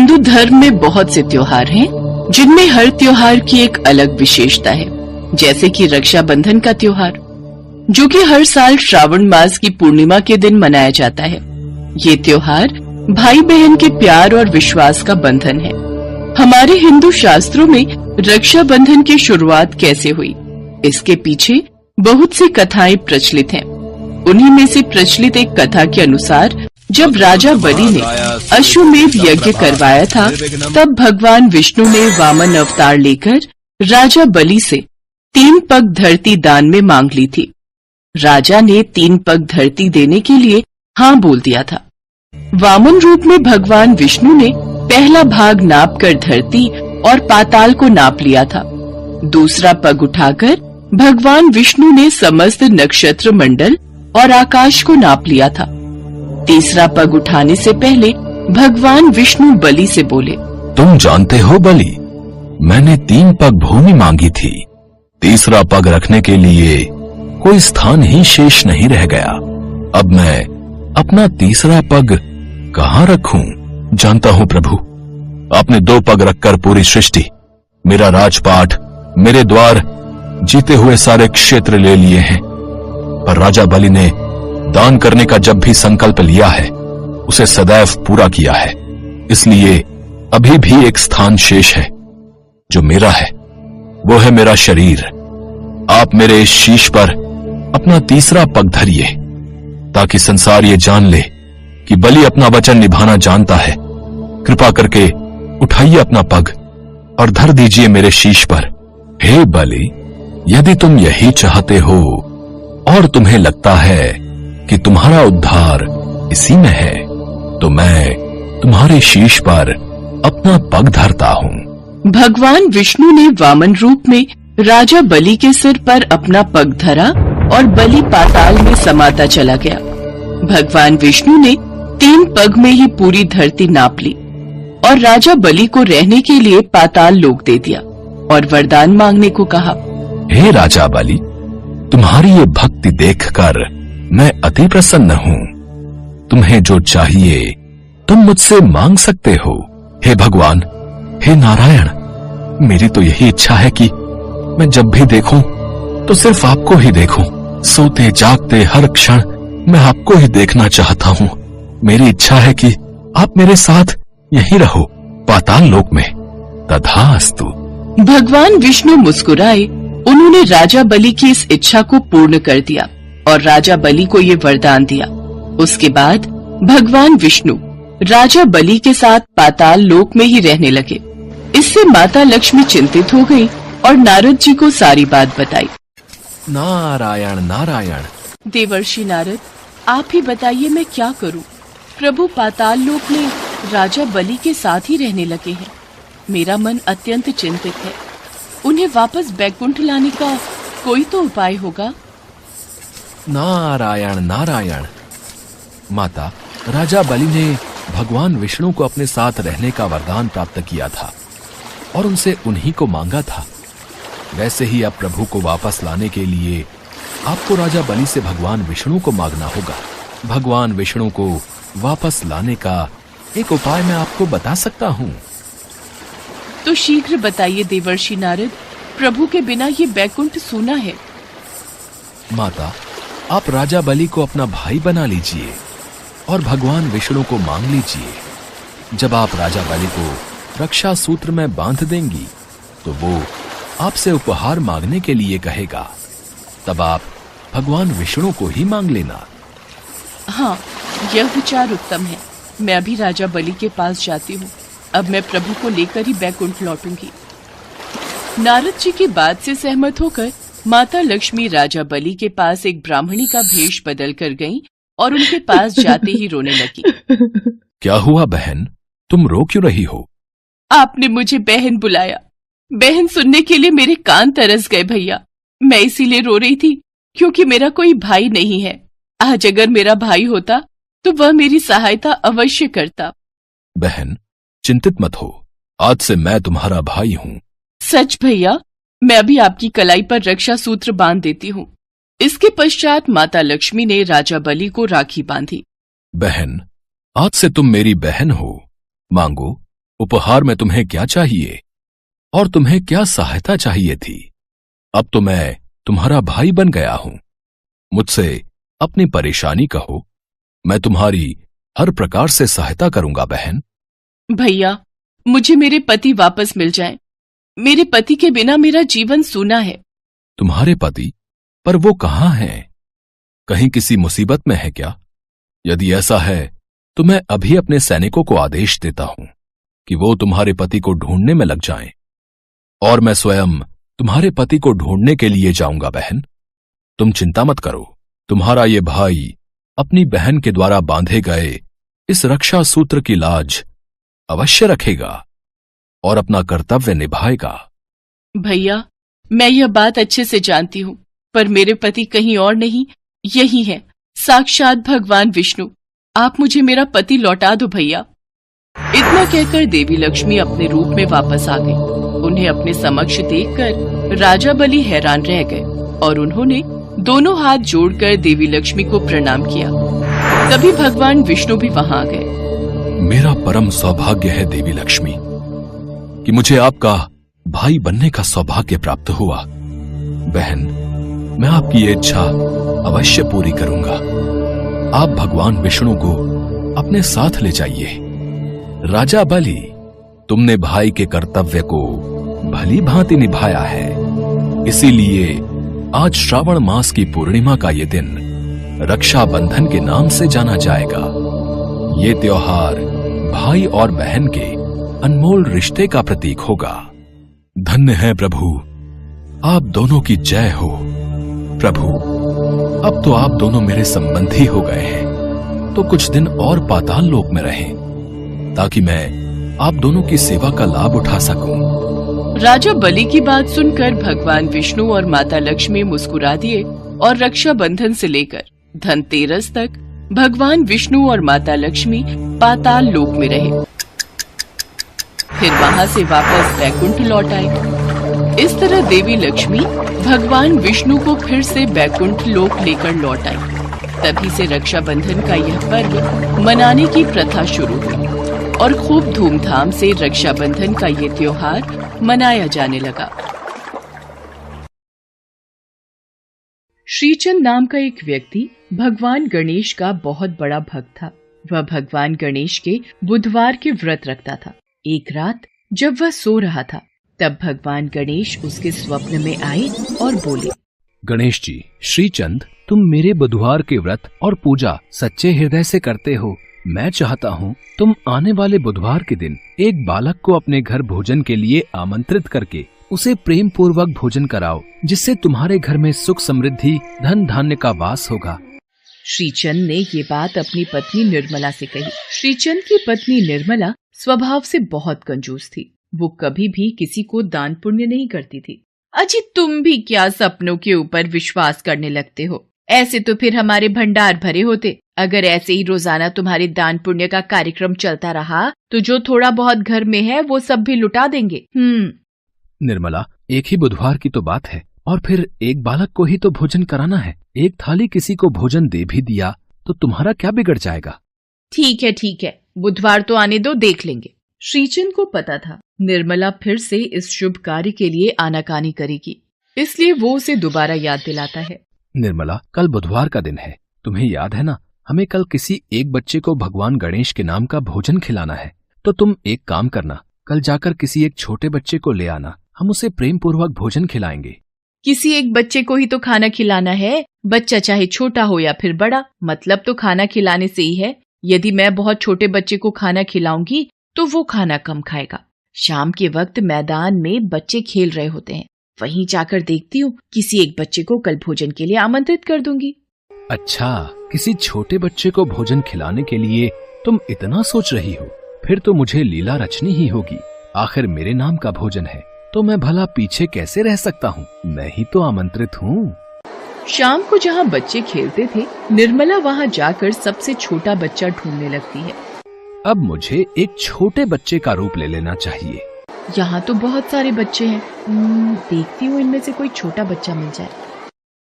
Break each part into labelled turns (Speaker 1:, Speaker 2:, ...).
Speaker 1: हिंदू धर्म में बहुत से त्योहार हैं, जिनमें हर त्योहार की एक अलग विशेषता है। जैसे कि रक्षाबंधन का त्योहार, जो कि हर साल श्रावण मास की पूर्णिमा के दिन मनाया जाता है। ये त्योहार भाई बहन के प्यार और विश्वास का बंधन है। हमारे हिंदू शास्त्रों में रक्षाबंधन की शुरुआत कैसे हुई, इसके पीछे बहुत सी कथाएं प्रचलित हैं। उन्हीं में से प्रचलित एक कथा के अनुसार जब राजा बलि ने अश्वमेध यज्ञ करवाया था, तब भगवान विष्णु ने वामन अवतार लेकर राजा बलि से 3 पग धरती दान में मांग ली थी। राजा ने 3 पग धरती देने के लिए हाँ बोल दिया था। वामन रूप में भगवान विष्णु ने पहला भाग नाप कर धरती और पाताल को नाप लिया था। दूसरा पग उठाकर भगवान विष्णु ने समस्त नक्षत्र मंडल और आकाश को नाप लिया था। तीसरा पग उठाने से पहले भगवान विष्णु बलि से बोले,
Speaker 2: तुम जानते हो बलि, मैंने 3 पग भूमि मांगी थी। तीसरा पग रखने के लिए कोई स्थान ही शेष नहीं रह गया। अब मैं अपना तीसरा पग कहाँ रखूं? जानता हूँ प्रभु, आपने 2 पग रखकर पूरी सृष्टि, मेरा राजपाट, मेरे द्वार, जीते हुए सारे क्षेत्र ले लिए हैं। पर राजा बलि ने दान करने का जब भी संकल्प लिया है, उसे सदैव पूरा किया है। इसलिए अभी भी एक स्थान शेष है जो मेरा है, वो है मेरा शरीर। आप मेरे इस शीश पर अपना तीसरा पग धरिए, ताकि संसार ये जान ले कि बलि अपना वचन निभाना जानता है। कृपा करके उठाइए अपना पग और धर दीजिए मेरे शीश पर। हे बलि, यदि तुम यही चाहते हो और तुम्हें लगता है कि तुम्हारा उद्धार इसी में है, तो मैं तुम्हारे शीश पर अपना पग धरता हूँ।
Speaker 1: भगवान विष्णु ने वामन रूप में राजा बलि के सिर पर अपना पग धरा और बलि पाताल में समाता चला गया। भगवान विष्णु ने 3 पग में ही पूरी धरती नाप ली और राजा बलि को रहने के लिए पाताल लोक दे दिया और वरदान मांगने को कहा।
Speaker 2: हे राजा बलि, तुम्हारी ये भक्ति देखकर मैं अति प्रसन्न हूँ। तुम्हें जो चाहिए तुम मुझसे मांग सकते हो। हे भगवान, हे नारायण, मेरी तो यही इच्छा है कि मैं जब भी देखूं तो सिर्फ आपको ही देखूं। सोते जागते हर क्षण मैं आपको ही देखना चाहता हूँ। मेरी इच्छा है कि आप मेरे साथ यहीं रहो, पाताल लोक में। तथास्तु।
Speaker 1: भगवान विष्णु मुस्कुराए। उन्होंने राजा बलि की इस इच्छा को पूर्ण कर दिया और राजा बलि को ये वरदान दिया। उसके बाद भगवान विष्णु राजा बलि के साथ पाताल लोक में ही रहने लगे। इससे माता लक्ष्मी चिंतित हो गई और नारद जी को सारी बात बताई।
Speaker 2: नारायण नारायण।
Speaker 1: देवर्षि नारद, आप ही बताइए मैं क्या करूं? प्रभु पाताल लोक में राजा बलि के साथ ही रहने लगे हैं। मेरा मन अत्यंत चिंतित है। उन्हें वापस बैकुंठ लाने का कोई तो उपाय होगा।
Speaker 2: नारायण नारायण। माता, राजा बलि ने भगवान विष्णु को अपने साथ रहने का वरदान प्राप्त किया था और उनसे उन्हीं को मांगा था। वैसे ही अब प्रभु को वापस लाने के लिए आपको राजा बलि से भगवान विष्णु को मांगना होगा। भगवान विष्णु को वापस लाने का एक उपाय मैं आपको बता सकता हूँ।
Speaker 1: तो शीघ्र बताइए देवर्षि नारद, प्रभु के बिना ये बैकुंठ सूना है।
Speaker 2: माता, आप राजा बलि को अपना भाई बना लीजिए और भगवान विष्णु को मांग लीजिए। जब आप राजा बलि को रक्षा सूत्र में बांध देंगी, तो वो आपसे उपहार मांगने के लिए कहेगा। तब आप भगवान विष्णु को ही मांग लेना।
Speaker 1: हाँ, यह विचार उत्तम है। मैं अभी राजा बलि के पास जाती हूँ। अब मैं प्रभु को लेकर ही बैकुंठ लौटूंगी। नारद जी की बात से सहमत होकर माता लक्ष्मी राजा बलि के पास एक ब्राह्मणी का भेष बदल कर गईं और उनके पास जाते ही रोने लगी।
Speaker 2: क्या हुआ बहन, तुम रो क्यों रही हो?
Speaker 1: आपने मुझे बहन बुलाया। बहन सुनने के लिए मेरे कान तरस गए भैया। मैं इसीलिए रो रही थी क्योंकि मेरा कोई भाई नहीं है। आज अगर मेरा भाई होता तो वह मेरी सहायता अवश्य करता।
Speaker 2: बहन, चिंतित मत हो, आज से मैं तुम्हारा भाई हूँ।
Speaker 1: सच भैया, मैं अभी आपकी कलाई पर रक्षा सूत्र बांध देती हूँ। इसके पश्चात माता लक्ष्मी ने राजा बलि को राखी बांधी।
Speaker 2: बहन, आज से तुम मेरी बहन हो। मांगो, उपहार में तुम्हें क्या चाहिए और तुम्हें क्या सहायता चाहिए थी? अब तो मैं तुम्हारा भाई बन गया हूं। मुझसे अपनी परेशानी कहो, मैं तुम्हारी हर प्रकार से सहायता करूंगा बहन।
Speaker 1: भैया, मुझे मेरे पति वापस मिल जाएं। मेरे पति के बिना मेरा जीवन सूना है।
Speaker 2: तुम्हारे पति? पर वो कहाँ हैं? कहीं किसी मुसीबत में है क्या? यदि ऐसा है तो मैं अभी अपने सैनिकों को आदेश देता हूं कि वो तुम्हारे पति को ढूंढने में लग जाएं, और मैं स्वयं तुम्हारे पति को ढूंढने के लिए जाऊंगा बहन। तुम चिंता मत करो, तुम्हारा ये भाई अपनी बहन के द्वारा बांधे गए इस रक्षा सूत्र की लाज अवश्य रखेगा और अपना कर्तव्य निभाएगा।
Speaker 1: भैया, मैं यह बात अच्छे से जानती हूँ, पर मेरे पति कहीं और नहीं, यही है, साक्षात भगवान विष्णु। आप मुझे मेरा पति लौटा दो भैया। इतना कहकर देवी लक्ष्मी अपने रूप में वापस आ गई। उन्हें अपने समक्ष देखकर राजा बलि हैरान रह गए और उन्होंने दोनों हाथ जोड़कर देवी लक्ष्मी को प्रणाम किया। तभी भगवान विष्णु भी वहां आ गए।
Speaker 2: मेरा परम सौभाग्य है देवी लक्ष्मी कि मुझे आपका भाई बनने का सौभाग्य प्राप्त हुआ। बहन, मैं आपकी ये इच्छा अवश्य पूरी करूंगा। आप भगवान विष्णु को अपने साथ ले जाइए। राजा बलि, तुमने भाई के कर्तव्य को भली भांति निभाया है, इसीलिए आज श्रावण मास की पूर्णिमा का ये दिन रक्षा बंधन के नाम से जाना जाएगा। ये त्योहार भाई और बहन के अनमोल रिश्ते का प्रतीक होगा। धन्य है प्रभु, आप दोनों की जय हो। प्रभु, अब तो आप दोनों मेरे संबंधी हो गए हैं, तो कुछ दिन और पाताल लोक में रहें, ताकि मैं आप दोनों की सेवा का लाभ उठा सकूं।
Speaker 1: राजा बलि की बात सुनकर भगवान विष्णु और माता लक्ष्मी मुस्कुरा दिए और रक्षा बंधन से लेकर धनतेरस तक भगवान विष्णु और माता लक्ष्मी पाताल लोक में रहे। फिर वहां से वापस वैकुंठ लौट आए। इस तरह देवी लक्ष्मी भगवान विष्णु को फिर से वैकुंठ लोक लेकर लौट आई। तभी से रक्षाबंधन का यह पर्व मनाने की प्रथा शुरू हुई और खूब धूमधाम से रक्षाबंधन का ये त्योहार मनाया जाने लगा। श्रीचंद नाम का एक व्यक्ति भगवान गणेश का बहुत बड़ा भक्त था। वह भगवान गणेश के बुधवार के व्रत रखता था। एक रात जब वह सो रहा था, तब भगवान गणेश उसके स्वप्न में आए और बोले,
Speaker 3: गणेश जी, श्रीचंद, तुम मेरे बुधवार के व्रत और पूजा सच्चे हृदय से करते हो। मैं चाहता हूँ तुम आने वाले बुधवार के दिन एक बालक को अपने घर भोजन के लिए आमंत्रित करके उसे प्रेम पूर्वक भोजन कराओ, जिससे तुम्हारे घर में सुख समृद्धि धन धान्य का वास होगा।
Speaker 1: श्रीचंद ने ये बात अपनी पत्नी निर्मला से कही। श्रीचंद की पत्नी निर्मला स्वभाव से बहुत कंजूस थी। वो कभी भी किसी को दान पुण्य नहीं करती थी। अजी, तुम भी क्या सपनों के ऊपर विश्वास करने लगते हो? ऐसे तो फिर हमारे भंडार भरे होते। अगर ऐसे ही रोजाना तुम्हारे दान पुण्य का कार्यक्रम चलता रहा तो जो थोड़ा बहुत घर में है वो सब भी लुटा देंगे।
Speaker 3: निर्मला, एक ही बुधवार की तो बात है, और फिर एक बालक को ही तो भोजन कराना है। एक थाली किसी को भोजन दे भी दिया तो तुम्हारा क्या बिगड़ जाएगा?
Speaker 1: ठीक है, बुधवार तो आने दो, देख लेंगे। श्रीचंद को पता था निर्मला फिर से इस शुभ कार्य के लिए आनाकानी करेगी, इसलिए वो उसे दोबारा याद दिलाता है।
Speaker 3: निर्मला, कल बुधवार का दिन है, तुम्हें याद है ना? हमें कल किसी एक बच्चे को भगवान गणेश के नाम का भोजन खिलाना है। तो तुम एक काम करना, कल जाकर किसी एक छोटे बच्चे को ले आना, हम उसे प्रेम पूर्वक भोजन खिलाएंगे।
Speaker 1: किसी एक बच्चे को ही तो खाना खिलाना है, बच्चा चाहे छोटा हो या फिर बड़ा, मतलब तो खाना खिलाने से ही है। यदि मैं बहुत छोटे बच्चे को खाना खिलाऊंगी तो वो खाना कम खाएगा। शाम के वक्त मैदान में बच्चे खेल रहे होते हैं, वहीं जाकर देखती हूँ, किसी एक बच्चे को कल भोजन के लिए आमंत्रित कर दूंगी।
Speaker 3: अच्छा, किसी छोटे बच्चे को भोजन खिलाने के लिए तुम इतना सोच रही हो? फिर तो मुझे लीला रचनी ही होगी। आखिर मेरे नाम का भोजन है तो मैं भला पीछे कैसे रह सकता हूँ? मैं ही तो आमंत्रित हूँ।
Speaker 1: शाम को जहाँ बच्चे खेलते थे, निर्मला वहाँ जाकर सबसे छोटा बच्चा ढूंढने लगती है।
Speaker 3: अब मुझे एक छोटे बच्चे का रूप ले लेना चाहिए।
Speaker 1: यहाँ तो बहुत सारे बच्चे हैं, देखती हूँ इनमें से कोई छोटा बच्चा मिल जाए।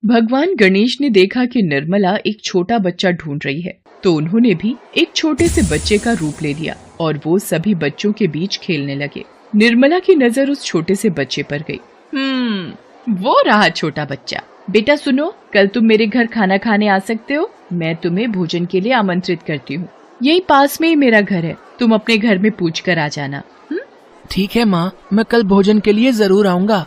Speaker 1: भगवान गणेश ने देखा कि निर्मला एक छोटा बच्चा ढूंढ रही है, तो उन्होंने भी एक छोटे से बच्चे का रूप ले लिया और वो सभी बच्चों के बीच खेलने लगे। निर्मला की नजर उस छोटे से बच्चे पर गई। वो रहा छोटा बच्चा। बेटा सुनो, कल तुम मेरे घर खाना खाने आ सकते हो। मैं तुम्हें भोजन के लिए आमंत्रित करती हूँ। यही पास में ही मेरा घर है, तुम अपने घर में पूछ कर आ जाना।
Speaker 3: ठीक है माँ, मैं कल भोजन के लिए जरूर आऊँगा।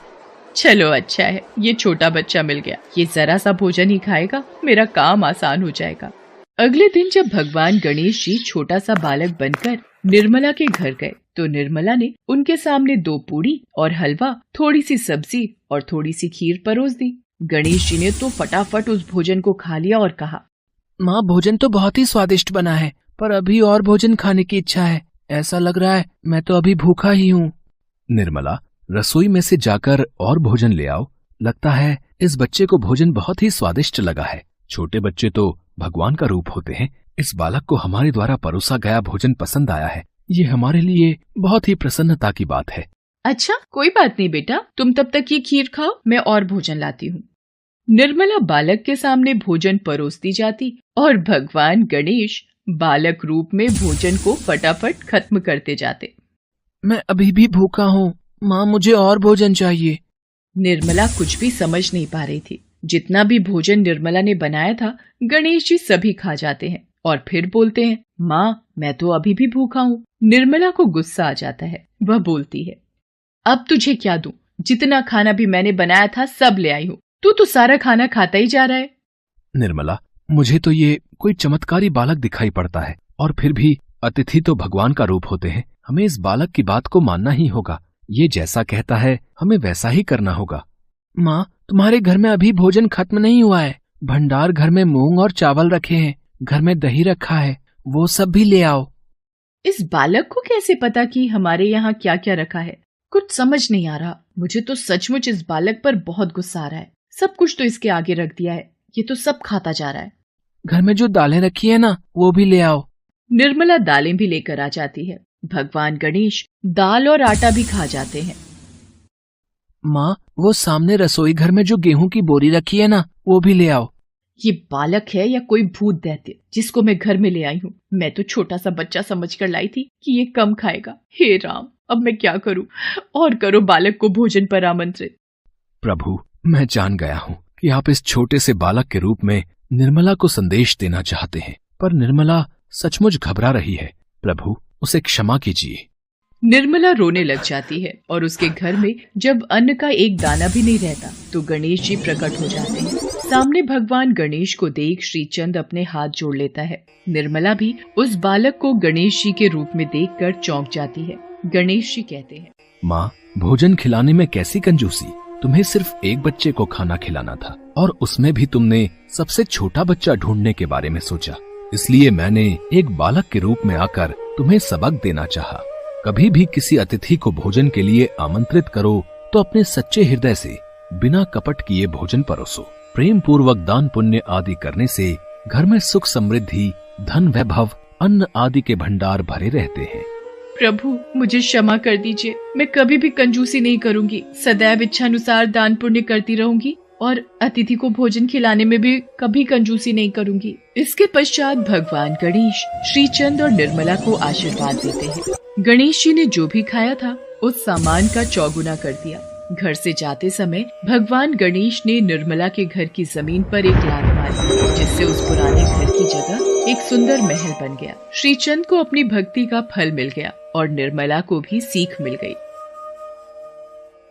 Speaker 1: चलो अच्छा है, ये छोटा बच्चा मिल गया। ये जरा सा भोजन ही खाएगा, मेरा काम आसान हो जाएगा। अगले दिन जब भगवान गणेश जी छोटा सा बालक बनकर निर्मला के घर गए, तो निर्मला ने उनके सामने 2 पूड़ी और हलवा, थोड़ी सी सब्जी और थोड़ी सी खीर परोस दी। गणेश जी ने तो फटाफट उस भोजन को खा लिया और कहा,
Speaker 3: माँ भोजन तो बहुत ही स्वादिष्ट बना है, पर अभी और भोजन खाने की इच्छा है। ऐसा लग रहा है मैं तो अभी भूखा ही हूँ।
Speaker 2: निर्मला, रसोई में से जाकर और भोजन ले आओ। लगता है इस बच्चे को भोजन बहुत ही स्वादिष्ट लगा है। छोटे बच्चे तो भगवान का रूप होते हैं। इस बालक को हमारे द्वारा परोसा गया भोजन पसंद आया है। ये हमारे लिए बहुत ही प्रसन्नता की बात है।
Speaker 1: अच्छा कोई बात नहीं बेटा, तुम तब तक ये खीर खाओ, मैं और भोजन लाती हूँ। निर्मला बालक के सामने भोजन परोसती जाती और भगवान गणेश बालक रूप में भोजन को फटाफट खत्म करते जाते।
Speaker 3: मैं अभी भी भूखा हूँ माँ, मुझे और भोजन चाहिए।
Speaker 1: निर्मला कुछ भी समझ नहीं पा रही थी। जितना भी भोजन निर्मला ने बनाया था, गणेश जी सभी खा जाते हैं और फिर बोलते हैं, माँ मैं तो अभी भी भूखा हूँ। निर्मला को गुस्सा आ जाता है। वह बोलती है, अब तुझे क्या दूं? जितना खाना भी मैंने बनाया था सब ले आई हूँ, तू तो सारा खाना खाता ही जा रहा है।
Speaker 2: निर्मला, मुझे तो ये कोई चमत्कारी बालक दिखाई पड़ता है, और फिर भी अतिथि तो भगवान का रूप होते हैं। हमें इस बालक की बात को मानना ही होगा। ये जैसा कहता है हमें वैसा ही करना होगा।
Speaker 3: माँ तुम्हारे घर में अभी भोजन खत्म नहीं हुआ है। भंडार घर में मूंग और चावल रखे हैं, घर में दही रखा है, वो सब भी ले आओ।
Speaker 1: इस बालक को कैसे पता कि हमारे यहाँ क्या क्या रखा है? कुछ समझ नहीं आ रहा। मुझे तो सचमुच इस बालक पर बहुत गुस्सा आ रहा है। सब कुछ तो इसके आगे रख दिया है, ये तो सब खाता जा रहा है।
Speaker 3: घर में जो दालें रखी है ना, वो भी ले आओ।
Speaker 1: निर्मला दालें भी लेकर आ जाती है। भगवान गणेश दाल और आटा भी खा जाते हैं।
Speaker 3: माँ वो सामने रसोई घर में जो गेहूं की बोरी रखी है ना, वो भी ले आओ।
Speaker 1: ये बालक है या कोई भूत दैत्य जिसको मैं घर में ले आई हूँ? मैं तो छोटा सा बच्चा समझकर लाई थी कि ये कम खाएगा। हे राम, अब मैं क्या करूँ? और करो बालक को भोजन पर आमंत्रित।
Speaker 2: प्रभु, मैं जान गया हूँ कि आप इस छोटे से बालक के रूप में निर्मला को संदेश देना चाहते हैं, पर निर्मला सचमुच घबरा रही है। प्रभु, उसे क्षमा कीजिए।
Speaker 1: निर्मला रोने लग जाती है और उसके घर में जब अन्न का एक दाना भी नहीं रहता, तो गणेश जी प्रकट हो जाते हैं। सामने भगवान गणेश को देख श्रीचंद अपने हाथ जोड़ लेता है। निर्मला भी उस बालक को गणेश जी के रूप में देखकर चौंक जाती है। गणेश जी कहते हैं,
Speaker 2: माँ, भोजन खिलाने में कैसी कंजूसी। तुम्हें सिर्फ एक बच्चे को खाना खिलाना था, और उसमें भी तुमने सबसे छोटा बच्चा ढूंढने के बारे में सोचा। इसलिए मैंने एक बालक के रूप में आकर तुम्हें सबक देना चाहा। कभी भी किसी अतिथि को भोजन के लिए आमंत्रित करो तो अपने सच्चे हृदय से बिना कपट किए भोजन परोसो। प्रेम पूर्वक दान पुण्य आदि करने से घर में सुख समृद्धि, धन वैभव, अन्न आदि के भंडार भरे रहते हैं।
Speaker 1: प्रभु मुझे क्षमा कर दीजिए। मैं कभी भी कंजूसी नहीं करूंगी, सदैव इच्छानुसार दान पुण्य करती रहूंगी और अतिथि को भोजन खिलाने में भी कभी कंजूसी नहीं करूंगी। इसके पश्चात भगवान गणेश श्रीचंद और निर्मला को आशीर्वाद देते हैं। गणेश जी ने जो भी खाया था उस सामान का चौगुना कर दिया। घर से जाते समय भगवान गणेश ने निर्मला के घर की जमीन पर एक लात मारी, जिससे उस पुराने घर की जगह एक सुंदर महल बन गया। श्रीचंद को अपनी भक्ति का फल मिल गया और निर्मला को भी सीख मिल गई।